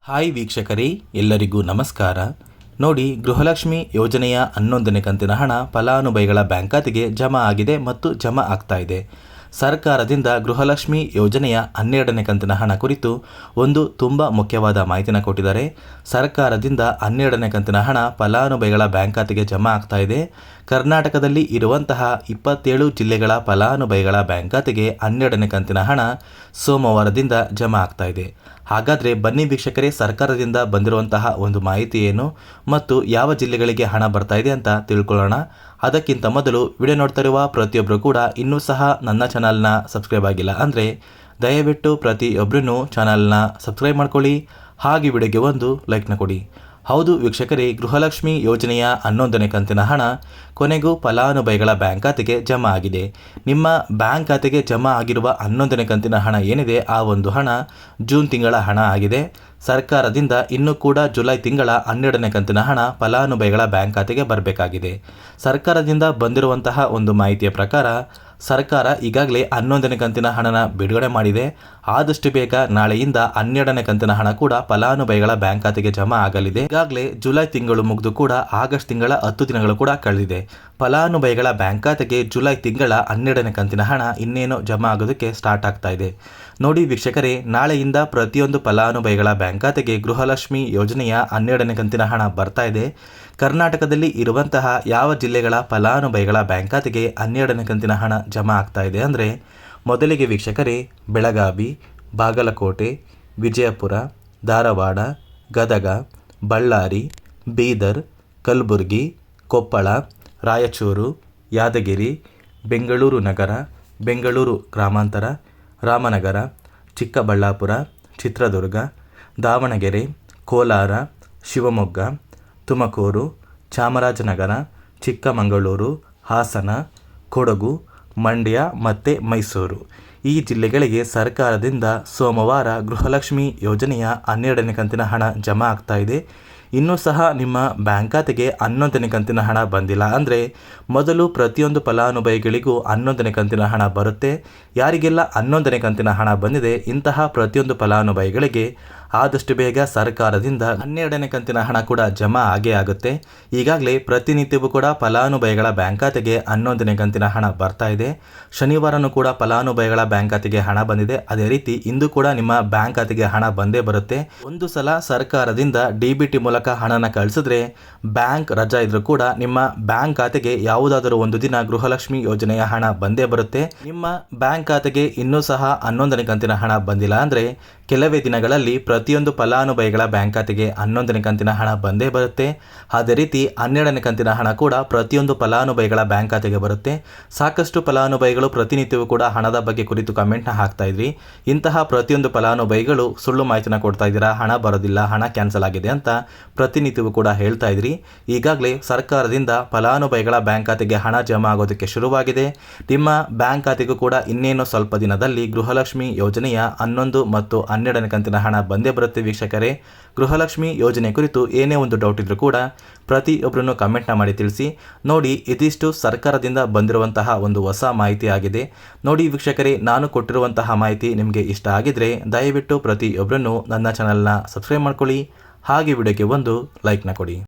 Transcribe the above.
Hi ವೀಕ್ಷಕರೇ, ಎಲ್ಲರಿಗೂ ನಮಸ್ಕಾರ. ನೋಡಿ, ಗೃಹಲಕ್ಷ್ಮಿ ಯೋಜನೆಯ 11ನೇ ಕಂತಿನ ಹಣ ಫಲಾನುಭವಿಗಳ ಬ್ಯಾಂಕ್ ಖಾತೆಗೆ ಜಮಾ ಆಗಿದೆ ಮತ್ತು ಜಮಾ ಆಗ್ತಾ ಇದೆ. ಸರ್ಕಾರದಿಂದ ಗೃಹಲಕ್ಷ್ಮಿ ಯೋಜನೆಯ 12ನೇ ಕಂತಿನ ಹಣ ಕುರಿತು ಒಂದು ತುಂಬ ಮುಖ್ಯವಾದ ಮಾಹಿತಿನ ಕೊಟ್ಟಿದ್ದಾರೆ. ಸರ್ಕಾರದಿಂದ 12ನೇ ಕಂತಿನ ಹಣ ಫಲಾನುಭವಿಗಳ ಬ್ಯಾಂಕ್ ಖಾತೆಗೆ ಜಮಾ ಆಗ್ತಾ ಇದೆ. ಕರ್ನಾಟಕದಲ್ಲಿ ಇರುವಂತಹ 27 ಜಿಲ್ಲೆಗಳ ಫಲಾನುಭವಿಗಳ ಬ್ಯಾಂಕ್ ಖಾತೆಗೆ 12ನೇ ಕಂತಿನ ಹಣ ಸೋಮವಾರದಿಂದ ಜಮಾ ಆಗ್ತಾ ಇದೆ. ಹಾಗಾದರೆ ಬನ್ನಿ ವೀಕ್ಷಕರೇ, ಸರ್ಕಾರದಿಂದ ಬಂದಿರುವಂತಹ ಒಂದು ಮಾಹಿತಿ ಏನು ಮತ್ತು ಯಾವ ಜಿಲ್ಲೆಗಳಿಗೆ ಹಣ ಬರ್ತಾ ಇದೆ ಅಂತ ತಿಳ್ಕೊಳ್ಳೋಣ. ಅದಕ್ಕಿಂತ ಮೊದಲು ವಿಡಿಯೋ ನೋಡ್ತಾ ಇರುವ ಪ್ರತಿಯೊಬ್ಬರು ಕೂಡ ಇನ್ನೂ ಸಹ ನನ್ನ ಚಾನಲ್ನ ಸಬ್ಸ್ಕ್ರೈಬ್ ಆಗಿಲ್ಲ ಅಂದರೆ ದಯವಿಟ್ಟು ಪ್ರತಿಯೊಬ್ಬರೂ ಚಾನಲ್ನ ಸಬ್ಸ್ಕ್ರೈಬ್ ಮಾಡ್ಕೊಳ್ಳಿ, ಹಾಗೆ ವಿಡಿಯೋಗೆ ಒಂದು ಲೈಕ್ನ ಕೊಡಿ. ಹೌದು ವೀಕ್ಷಕರೇ, ಗೃಹಲಕ್ಷ್ಮಿ ಯೋಜನೆಯ 11ನೇ ಕಂತಿನ ಹಣ ಕೊನೆಗೂ ಫಲಾನುಭವಿಗಳ ಬ್ಯಾಂಕ್ ಖಾತೆಗೆ ಜಮಾ ಆಗಿದೆ. ನಿಮ್ಮ ಬ್ಯಾಂಕ್ ಖಾತೆಗೆ ಜಮಾ ಆಗಿರುವ 11ನೇ ಕಂತಿನ ಹಣ ಏನಿದೆ, ಆ ಒಂದು ಹಣ ಜೂನ್ ತಿಂಗಳ ಹಣ ಆಗಿದೆ. ಸರ್ಕಾರದಿಂದ ಇನ್ನೂ ಕೂಡ ಜುಲೈ ತಿಂಗಳ 12ನೇ ಕಂತಿನ ಹಣ ಫಲಾನುಭವಿಗಳ ಬ್ಯಾಂಕ್ ಖಾತೆಗೆ ಬರಬೇಕಾಗಿದೆ. ಸರ್ಕಾರದಿಂದ ಬಂದಿರುವಂತಹ ಒಂದು ಮಾಹಿತಿಯ ಪ್ರಕಾರ ಸರ್ಕಾರ ಈಗಾಗಲೇ 11ನೇ ಕಂತಿನ ಹಣನ ಬಿಡುಗಡೆ ಮಾಡಿದೆ. ಆದಷ್ಟು ಬೇಗ ನಾಳೆಯಿಂದ 12ನೇ ಕಂತಿನ ಹಣ ಕೂಡ ಫಲಾನುಭವಿಗಳ ಬ್ಯಾಂಕ್ ಖಾತೆಗೆ ಜಮಾ ಆಗಲಿದೆ. ಈಗಾಗಲೇ ಜುಲೈ ತಿಂಗಳು ಮುಗಿದು ಕೂಡ ಆಗಸ್ಟ್ ತಿಂಗಳ 10 ದಿನಗಳು ಕೂಡ ಕಳೆದಿದೆ. ಫಲಾನುಭವಿಗಳ ಬ್ಯಾಂಕ್ ಖಾತೆಗೆ ಜುಲೈ ತಿಂಗಳ 12ನೇ ಕಂತಿನ ಹಣ ಇನ್ನೇನು ಜಮಾ ಆಗೋದಕ್ಕೆ ಸ್ಟಾರ್ಟ್ ಆಗ್ತಾ ಇದೆ. ನೋಡಿ ವೀಕ್ಷಕರೇ, ನಾಳೆಯಿಂದ ಪ್ರತಿಯೊಂದು ಫಲಾನುಭವಿಗಳ ಬ್ಯಾಂಕ್ ಖಾತೆಗೆ ಗೃಹಲಕ್ಷ್ಮಿ ಯೋಜನೆಯ 12ನೇ ಕಂತಿನ ಹಣ ಬರ್ತಾ ಇದೆ. ಕರ್ನಾಟಕದಲ್ಲಿ ಇರುವಂತಹ ಯಾವ ಜಿಲ್ಲೆಗಳ ಫಲಾನುಭವಿಗಳ ಬ್ಯಾಂಕ್ ಖಾತೆಗೆ 12ನೇ ಕಂತಿನ ಹಣ ಜಮಾ ಆಗ್ತಾ ಇದೆ ಅಂದರೆ, ಮೊದಲಿಗೆ ವೀಕ್ಷಕರೇ, ಬೆಳಗಾವಿ, ಬಾಗಲಕೋಟೆ, ವಿಜಯಪುರ, ಧಾರವಾಡ, ಗದಗ, ಬಳ್ಳಾರಿ, ಬೀದರ್, ಕಲಬುರಗಿ, ಕೊಪ್ಪಳ, ರಾಯಚೂರು, ಯಾದಗಿರಿ, ಬೆಂಗಳೂರು ನಗರ, ಬೆಂಗಳೂರು ಗ್ರಾಮಾಂತರ, ರಾಮನಗರ, ಚಿಕ್ಕಬಳ್ಳಾಪುರ, ಚಿತ್ರದುರ್ಗ, ದಾವಣಗೆರೆ, ಕೋಲಾರ, ಶಿವಮೊಗ್ಗ, ತುಮಕೂರು, ಚಾಮರಾಜನಗರ, ಚಿಕ್ಕಮಗಳೂರು, ಹಾಸನ, ಕೊಡಗು, ಮಂಡ್ಯ ಮತ್ತು ಮೈಸೂರು ಈ ಜಿಲ್ಲೆಗಳಿಗೆ ಸರ್ಕಾರದಿಂದ ಸೋಮವಾರ ಗೃಹಲಕ್ಷ್ಮಿ ಯೋಜನೆಯ 12ನೇ ಕಂತಿನ ಹಣ ಜಮಾ ಆಗ್ತಾ ಇದೆ. ಇನ್ನೂ ಸಹ ನಿಮ್ಮ ಬ್ಯಾಂಕ್ ಖಾತೆಗೆ 11ನೇ ಕಂತಿನ ಹಣ ಬಂದಿಲ್ಲ ಅಂದರೆ, ಮೊದಲು ಪ್ರತಿಯೊಂದು ಫಲಾನುಭವಿಗಳಿಗೂ 11ನೇ ಕಂತಿನ ಹಣ ಬರುತ್ತೆ. ಯಾರಿಗೆಲ್ಲ 11ನೇ ಕಂತಿನ ಹಣ ಬಂದಿದೆ, ಇಂತಹ ಪ್ರತಿಯೊಂದು ಫಲಾನುಭವಿಗಳಿಗೆ ಆದಷ್ಟು ಬೇಗ ಸರ್ಕಾರದಿಂದ 12ನೇ ಕಂತಿನ ಹಣ ಕೂಡ ಜಮಾ ಆಗೇ ಆಗುತ್ತೆ. ಈಗಾಗಲೇ ಪ್ರತಿನಿತ್ಯವೂ ಕೂಡ ಫಲಾನುಭವಿಗಳ ಬ್ಯಾಂಕ್ ಖಾತೆಗೆ 11ನೇ ಕಂತಿನ ಹಣ ಬರ್ತಾ ಇದೆ. ಶನಿವಾರನೂ ಕೂಡ ಫಲಾನುಭವಿಗಳ ಬ್ಯಾಂಕ್ ಖಾತೆಗೆ ಹಣ ಬಂದಿದೆ. ಅದೇ ರೀತಿ ಇಂದು ಕೂಡ ನಿಮ್ಮ ಬ್ಯಾಂಕ್ ಖಾತೆಗೆ ಹಣ ಬಂದೇ ಬರುತ್ತೆ. ಒಂದು ಸಲ ಸರ್ಕಾರದಿಂದ DBT ಮೂಲಕ ಹಣನ ಕಳಿಸಿದ್ರೆ, ಬ್ಯಾಂಕ್ ರಜಾ ಇದ್ರೂ ಕೂಡ ನಿಮ್ಮ ಬ್ಯಾಂಕ್ ಖಾತೆಗೆ ಯಾವುದಾದರೂ ಒಂದು ದಿನ ಗೃಹಲಕ್ಷ್ಮಿ ಯೋಜನೆಯ ಹಣ ಬಂದೇ ಬರುತ್ತೆ. ನಿಮ್ಮ ಬ್ಯಾಂಕ್ ಖಾತೆಗೆ ಇನ್ನೂ ಸಹ 11ನೇ ಕಂತಿನ ಹಣ ಬಂದಿಲ್ಲ ಅಂದರೆ, ಕೆಲವೇ ದಿನಗಳಲ್ಲಿ ಪ್ರತಿಯೊಂದು ಫಲಾನುಭವಿಗಳ ಬ್ಯಾಂಕ್ ಖಾತೆಗೆ 11ನೇ ಕಂತಿನ ಹಣ ಬಂದೇ ಬರುತ್ತೆ. ಅದೇ ರೀತಿ 12ನೇ ಕಂತಿನ ಹಣ ಕೂಡ ಪ್ರತಿಯೊಂದು ಫಲಾನುಭವಿಗಳ ಬ್ಯಾಂಕ್ ಖಾತೆಗೆ ಬರುತ್ತೆ. ಸಾಕಷ್ಟು ಫಲಾನುಭವಿಗಳು ಪ್ರತಿನಿತ್ಯವೂ ಕೂಡ ಹಣದ ಬಗ್ಗೆ ಕುರಿತು ಕಮೆಂಟ್ನ ಹಾಕ್ತಾ ಇದ್ರಿ. ಇಂತಹ ಪ್ರತಿಯೊಂದು ಫಲಾನುಭವಿಗಳು ಸುಳ್ಳು ಮಾಹಿತಿನ ಕೊಡ್ತಾ ಇದ್ದೀರಾ, ಹಣ ಬರೋದಿಲ್ಲ, ಹಣ ಕ್ಯಾನ್ಸಲ್ ಆಗಿದೆ ಅಂತ ಪ್ರತಿನಿತ್ಯವೂ ಕೂಡ ಹೇಳ್ತಾ ಇದ್ರಿ. ಈಗಾಗಲೇ ಸರ್ಕಾರದಿಂದ ಫಲಾನುಭವಿಗಳ ಬ್ಯಾಂಕ್ ಖಾತೆಗೆ ಹಣ ಜಮಾ ಆಗೋದಕ್ಕೆ ಶುರುವಾಗಿದೆ. ನಿಮ್ಮ ಬ್ಯಾಂಕ್ ಖಾತೆಗೂ ಕೂಡ ಇನ್ನೇನು ಸ್ವಲ್ಪ ದಿನದಲ್ಲಿ ಗೃಹಲಕ್ಷ್ಮಿ ಯೋಜನೆಯ 11 ಮತ್ತು 12ನೇ ಕಂತಿನ ಹಣ ಬಂದೇ ಬರುತ್ತೆ. ವೀಕ್ಷಕರೇ, ಗೃಹಲಕ್ಷ್ಮಿ ಯೋಜನೆ ಕುರಿತು ಏನೇ ಒಂದು ಡೌಟ್ ಇದ್ರೂ ಕೂಡ ಪ್ರತಿಯೊಬ್ಬರನ್ನು ಕಮೆಂಟ್ನ ಮಾಡಿ ತಿಳಿಸಿ. ನೋಡಿ, ಇದಿಷ್ಟು ಸರ್ಕಾರದಿಂದ ಬಂದಿರುವಂತಹ ಒಂದು ಹೊಸ ಮಾಹಿತಿ ಆಗಿದೆ. ನೋಡಿ ವೀಕ್ಷಕರೇ, ನಾನು ಕೊಟ್ಟಿರುವಂತಹ ಮಾಹಿತಿ ನಿಮಗೆ ಇಷ್ಟ ಆಗಿದ್ರೆ ದಯವಿಟ್ಟು ಪ್ರತಿಯೊಬ್ಬರನ್ನು ನನ್ನ ಚಾನಲ್ನ ಸಬ್ಸ್ಕ್ರೈಬ್ ಮಾಡ್ಕೊಳ್ಳಿ, ಹಾಗೆ ವಿಡಿಯೋಗೆ ಒಂದು ಲೈಕ್ನ ಕೊಡಿ.